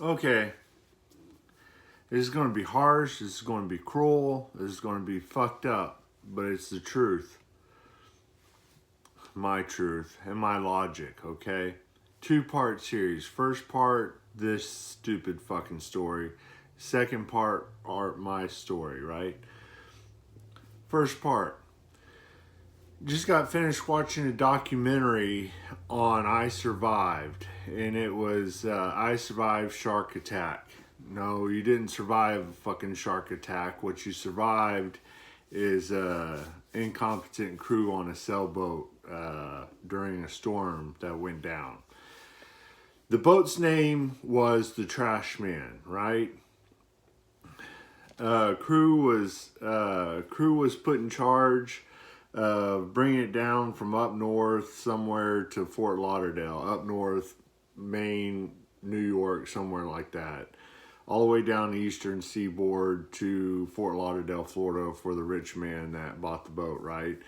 Okay, this is going to be harsh, this is going to be cruel, this is going to be fucked up, but it's the truth. My truth and my logic, okay? 2-part series. First part, this stupid fucking story. Second part, my story, right? First part. Just got finished watching a documentary on I Survived, and it was I Survived Shark Attack. No, you didn't survive a fucking shark attack. What you survived is incompetent crew on a sailboat during a storm that went down. The boat's name was the Trash Man, right? Crew was put in charge of bringing it down from up north somewhere to Fort Lauderdale, up north, Maine, New York, somewhere like that. All the way down the eastern seaboard to Fort Lauderdale, Florida for the rich man that bought the boat, right?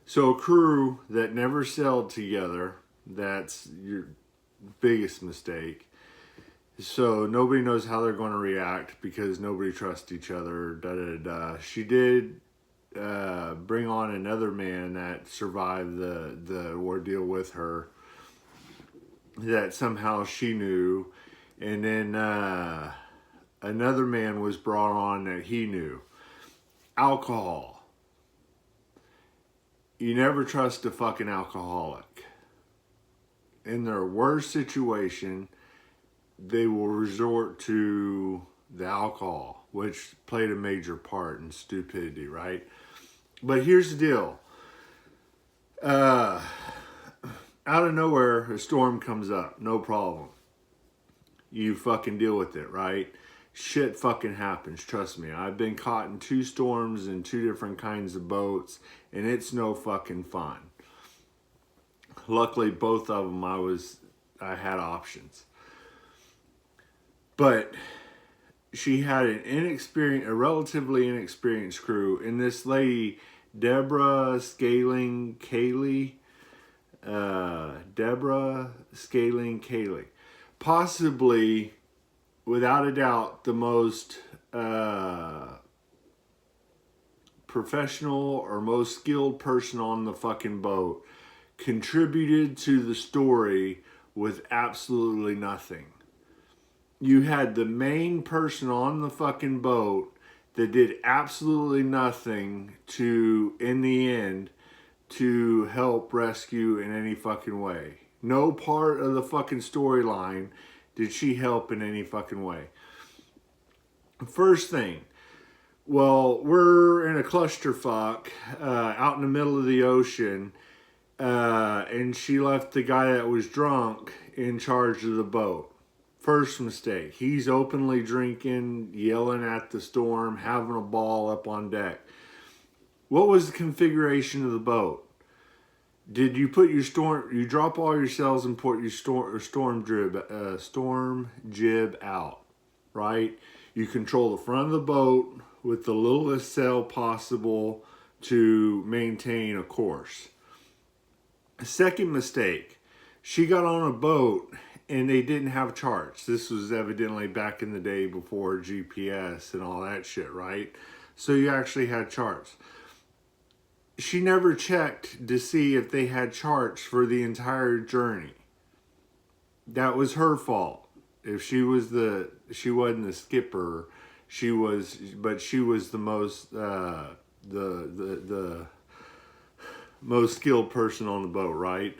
So a crew that never sailed together, that's your biggest mistake. So nobody knows how they're going to react because nobody trusts each other, da-da-da-da. She did bring on another man that survived the ordeal with her that somehow she knew. And then another man was brought on that he knew. Alcohol. You never trust a fucking alcoholic. In their worst situation, they will resort to the alcohol, which played a major part in stupidity, right? But here's the deal. Out of nowhere, a storm comes up. No problem. You fucking deal with it, right? Shit fucking happens, trust me. I've been caught in 2 storms in 2 different kinds of boats, and it's no fucking fun. Luckily, both of them I had options. But she had a relatively inexperienced crew, and this lady, Deborah Scaling Cayley, possibly, without a doubt, the most professional or most skilled person on the fucking boat, contributed to the story with absolutely nothing. You had the main person on the fucking boat that did absolutely nothing to, in the end, to help rescue in any fucking way. No part of the fucking storyline did she help in any fucking way. First thing, well, we're in a clusterfuck out in the middle of the ocean, and she left the guy that was drunk in charge of the boat. First mistake. He's openly drinking, yelling at the storm, having a ball up on deck. What was the configuration of the boat? Did you put you drop all your sails and put your storm jib out, right? You control the front of the boat with the littlest sail possible to maintain a course. Second mistake, she got on a boat and they didn't have charts. This was evidently back in the day before GPS and all that shit, right? So you actually had charts. She never checked to see if they had charts for the entire journey. That was her fault. If she wasn't the skipper, she was the most the most skilled person on the boat, right?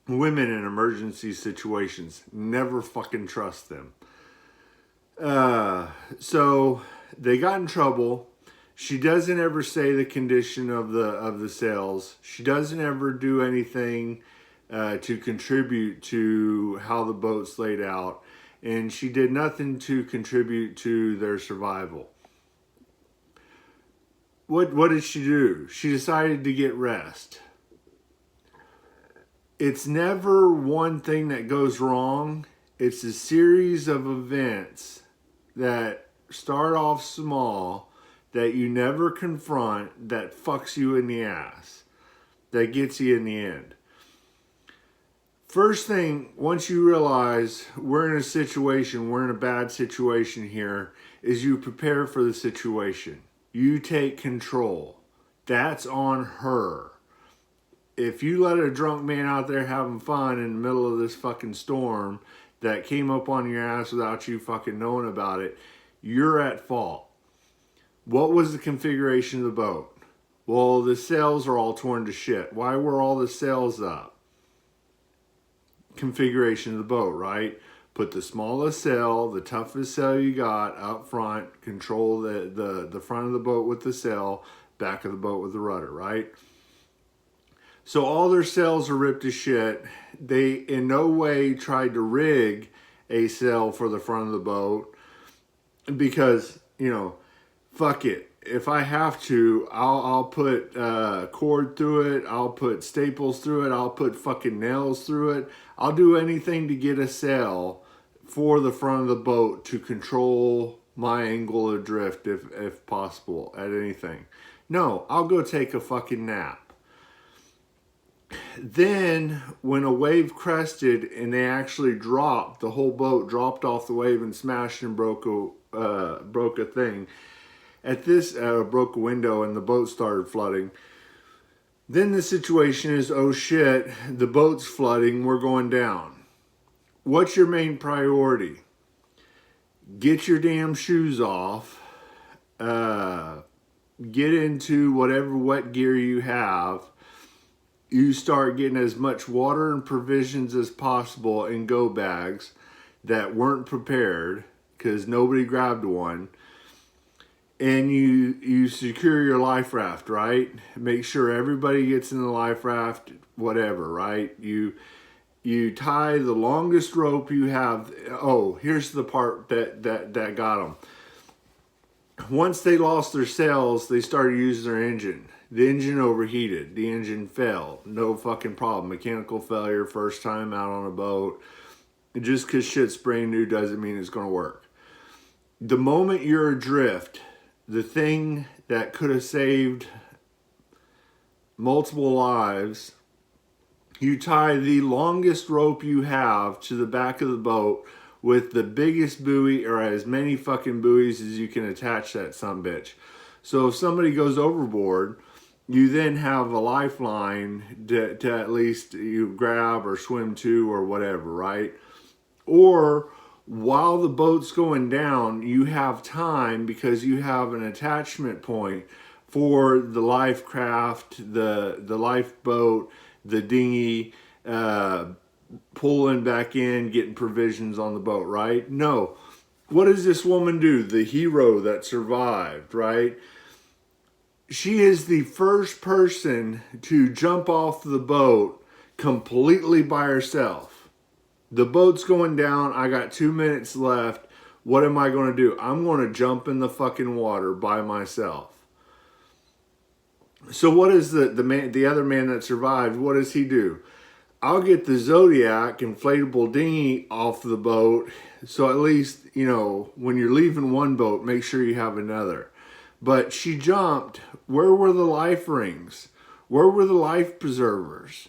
Women in emergency situations, never fucking trust them. So they got in trouble. She doesn't ever say the condition of the sails. She doesn't ever do anything to contribute to how the boat's laid out. And she did nothing to contribute to their survival. What did she do? She decided to get rest. It's never one thing that goes wrong. It's a series of events that start off small, that you never confront, that fucks you in the ass, that gets you in the end. First thing, once you realize we're in a situation, we're in a bad situation here, is you prepare for the situation. You take control. That's on her. If you let a drunk man out there having fun in the middle of this fucking storm that came up on your ass without you fucking knowing about it, you're at fault. What was the configuration of the boat? Well, the sails are all torn to shit. Why were all the sails up? Configuration of the boat, right? Put the smallest sail, the toughest sail you got up front, control the front of the boat with the sail, back of the boat with the rudder, right? So all their sails are ripped to shit. They in no way tried to rig a sail for the front of the boat because, you know, fuck it. If I have to, I'll put cord through it. I'll put staples through it. I'll put fucking nails through it. I'll do anything to get a sail for the front of the boat to control my angle of drift if possible at anything. No, I'll go take a fucking nap. Then when a wave crested and they actually dropped, the whole boat dropped off the wave and smashed and broke a thing. At this, broke a window and the boat started flooding. Then the situation is, oh shit, the boat's flooding, we're going down. What's your main priority? Get your damn shoes off. Get into whatever wet gear you have. You start getting as much water and provisions as possible in go bags that weren't prepared because nobody grabbed one. And you secure your life raft, right? Make sure everybody gets in the life raft, whatever, right? You tie the longest rope you have. Oh, here's the part that got them. Once they lost their sails, they started using their engine. The engine overheated. The engine failed. No fucking problem. Mechanical failure, first time out on a boat. Just because shit's brand new doesn't mean it's going to work. The moment you're adrift, the thing that could have saved multiple lives, you tie the longest rope you have to the back of the boat with the biggest buoy or as many fucking buoys as you can attach that sumbitch. So if somebody goes overboard, you then have a lifeline to at least you grab or swim to or whatever, right? Or while the boat's going down, you have time because you have an attachment point for the life craft, the lifeboat, the dinghy, pulling back in, getting provisions on the boat, right? No. What does this woman do? The hero that survived, right? She is the first person to jump off the boat completely by herself. The boat's going down. I got 2 minutes left. What am I going to do? I'm going to jump in the fucking water by myself. So what is the other man that survived? What does he do? I'll get the Zodiac inflatable dinghy off the boat. So at least, you know, when you're leaving one boat, make sure you have another. But she jumped. Where were the life rings? Where were the life preservers?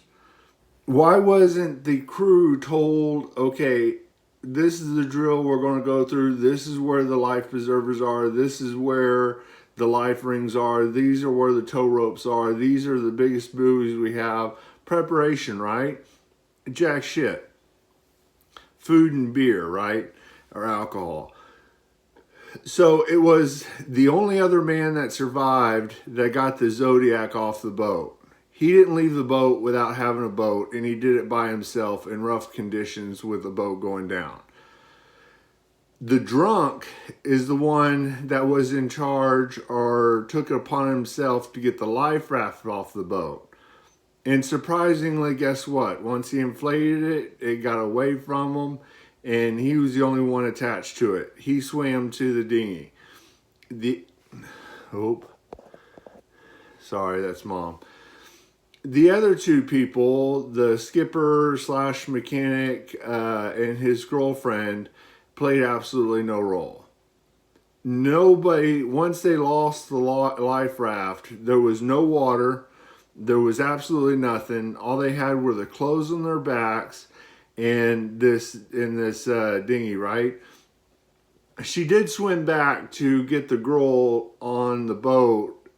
Why wasn't the crew told, okay, this is the drill we're going to go through. This is where the life preservers are. This is where the life rings are. These are where the tow ropes are. These are the biggest buoys we have. Preparation, right? Jack shit. Food and beer, right? Or alcohol. So it was the only other man that survived that got the Zodiac off the boat. He didn't leave the boat without having a boat, and he did it by himself in rough conditions with the boat going down. The drunk is the one that was in charge or took it upon himself to get the life raft off the boat. And surprisingly, guess what? Once he inflated it, it got away from him, and he was the only one attached to it. He swam to the dinghy. Sorry, that's Mom. The other two people, the skipper / mechanic and his girlfriend, played absolutely no role. Nobody, once they lost the life raft, there was no water. There was absolutely nothing. All they had were the clothes on their backs and this dinghy, right? She did swim back to get the girl on the boat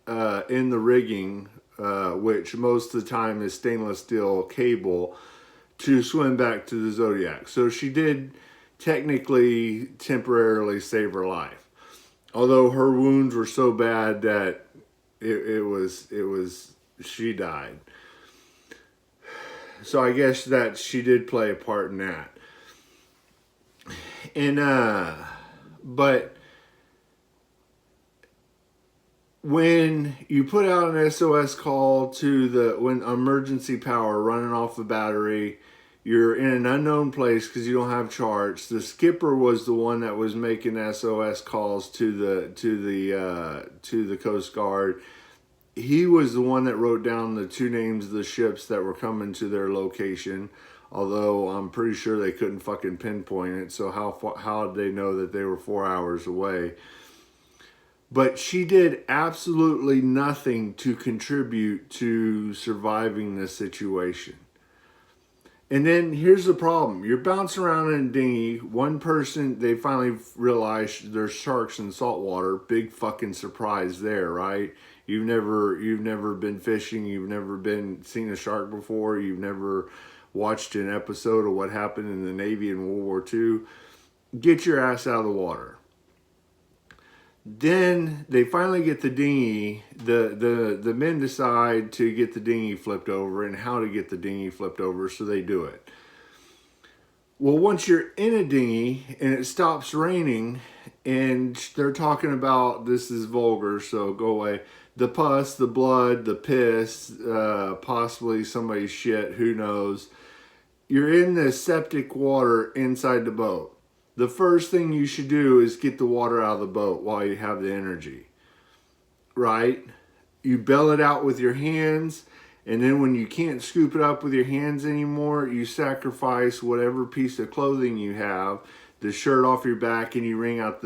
in the rigging, which most of the time is stainless steel cable, to swim back to the Zodiac. So she did technically temporarily save her life, although her wounds were so bad that it was she died. So I guess that she did play a part in that. And but when you put out an SOS call to when emergency power running off the battery, you're in an unknown place because you don't have charts. The skipper was the one that was making SOS calls to the Coast Guard. He was the one that wrote down the 2 names of the ships that were coming to their location. Although I'm pretty sure they couldn't fucking pinpoint it. So how did they know that they were 4 hours away? But she did absolutely nothing to contribute to surviving this situation. And then here's the problem. You're bouncing around in a dinghy. One person, they finally realized there's sharks in saltwater. Big fucking surprise there, right? You've never been fishing. You've never seen a shark before. You've never watched an episode of what happened in the Navy in World War II. Get your ass out of the water. Then they finally get the dinghy. The men decide to get the dinghy flipped over and how to get the dinghy flipped over, so they do it. Well, once you're in a dinghy and it stops raining, and they're talking about, this is vulgar, so go away, the pus, the blood, the piss, possibly somebody's shit, who knows. You're in the septic water inside the boat. The first thing you should do is get the water out of the boat while you have the energy, right? You bail it out with your hands, and then when you can't scoop it up with your hands anymore, you sacrifice whatever piece of clothing you have, the shirt off your back, and you wring out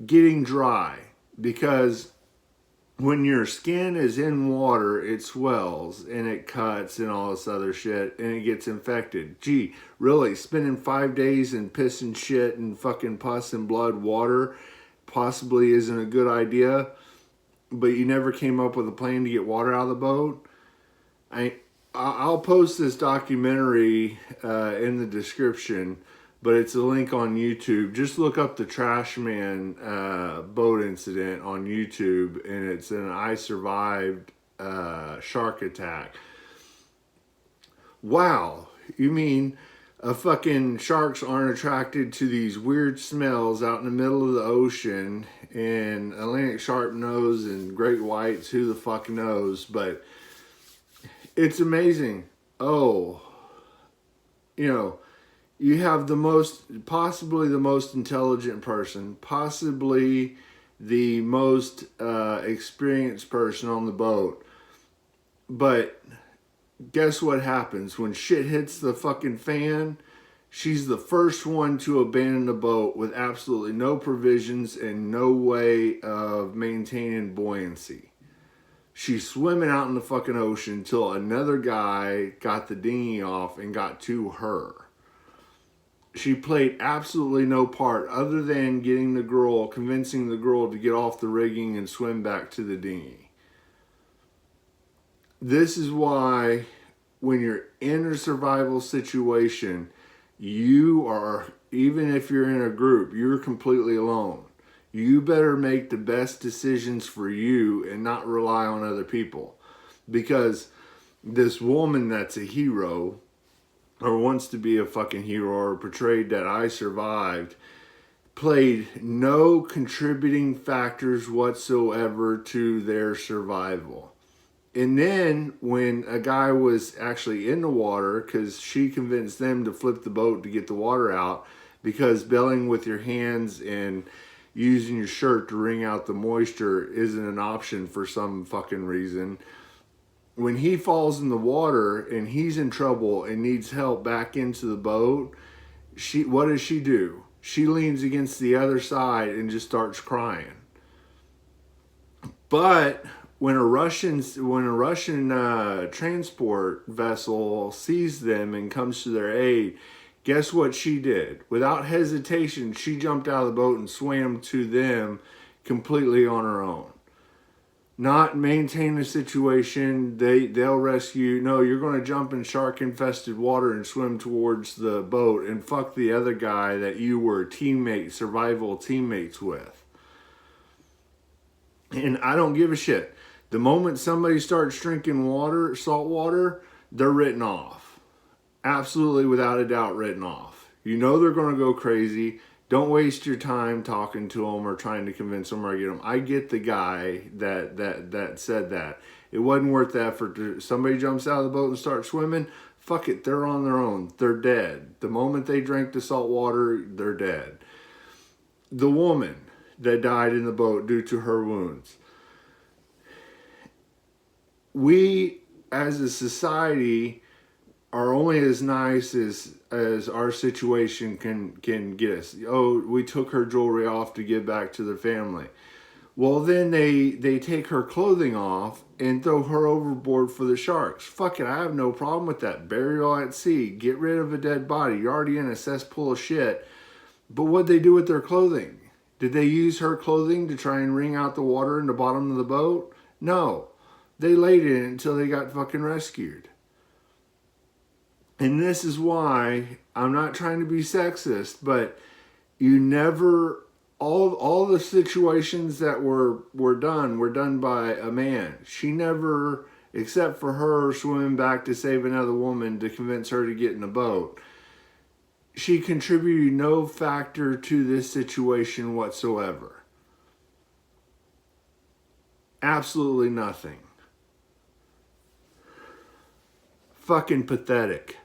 getting dry. Because when your skin is in water, it swells and it cuts and all this other shit, and it gets infected. Gee, really, spending 5 days in piss and shit and fucking pus and blood water possibly isn't a good idea, but you never came up with a plan to get water out of the boat? I'll post this documentary in the description, but it's a link on YouTube. Just look up the Trash Man boat incident on YouTube, and it's an I survived shark attack. Wow, you mean fucking sharks aren't attracted to these weird smells out in the middle of the ocean, and Atlantic sharpnose and great whites, who the fuck knows? But it's amazing. Oh, you have possibly the most intelligent person, possibly the most experienced person on the boat. But guess what happens? When shit hits the fucking fan, she's the first one to abandon the boat with absolutely no provisions and no way of maintaining buoyancy. She's swimming out in the fucking ocean until another guy got the dinghy off and got to her. She played absolutely no part other than convincing the girl to get off the rigging and swim back to the dinghy. This is why when you're in a survival situation, you are, even if you're in a group, you're completely alone. You better make the best decisions for you and not rely on other people. Because this woman that's a hero, or wants to be a fucking hero, or portrayed that I survived, played no contributing factors whatsoever to their survival. And then when a guy was actually in the water, because she convinced them to flip the boat to get the water out, because bailing with your hands and using your shirt to wring out the moisture isn't an option for some fucking reason. When he falls in the water and he's in trouble and needs help back into the boat, what does she do? She leans against the other side and just starts crying. But when a Russian transport vessel sees them and comes to their aid, guess what she did? Without hesitation, she jumped out of the boat and swam to them completely on her own. Not maintain the situation. They'll rescue. No, you're going to jump in shark infested water and swim towards the boat and fuck the other guy that you were survival teammates with. And I don't give a shit. The moment somebody starts drinking water, salt water, they're written off. Absolutely, without a doubt, written off. You know they're going to go crazy. Don't waste your time talking to them or trying to convince them or get them. I get the guy that said that. It wasn't worth the effort. Somebody jumps out of the boat and starts swimming, fuck it, they're on their own. They're dead. The moment they drank the salt water, they're dead. The woman that died in the boat due to her wounds. We, as a society, are only as nice as our situation can get us. Oh, we took her jewelry off to give back to the family. Well, then they take her clothing off and throw her overboard for the sharks. Fuck it, I have no problem with that. Burial at sea. Get rid of a dead body. You're already in a cesspool of shit. But what'd they do with their clothing? Did they use her clothing to try and wring out the water in the bottom of the boat? No. They laid in it until they got fucking rescued. And this is why I'm not trying to be sexist, but you never, all the situations that were done by a man. She never, except for her swimming back to save another woman to convince her to get in a boat, she contributed no factor to this situation whatsoever. Absolutely nothing. Fucking pathetic.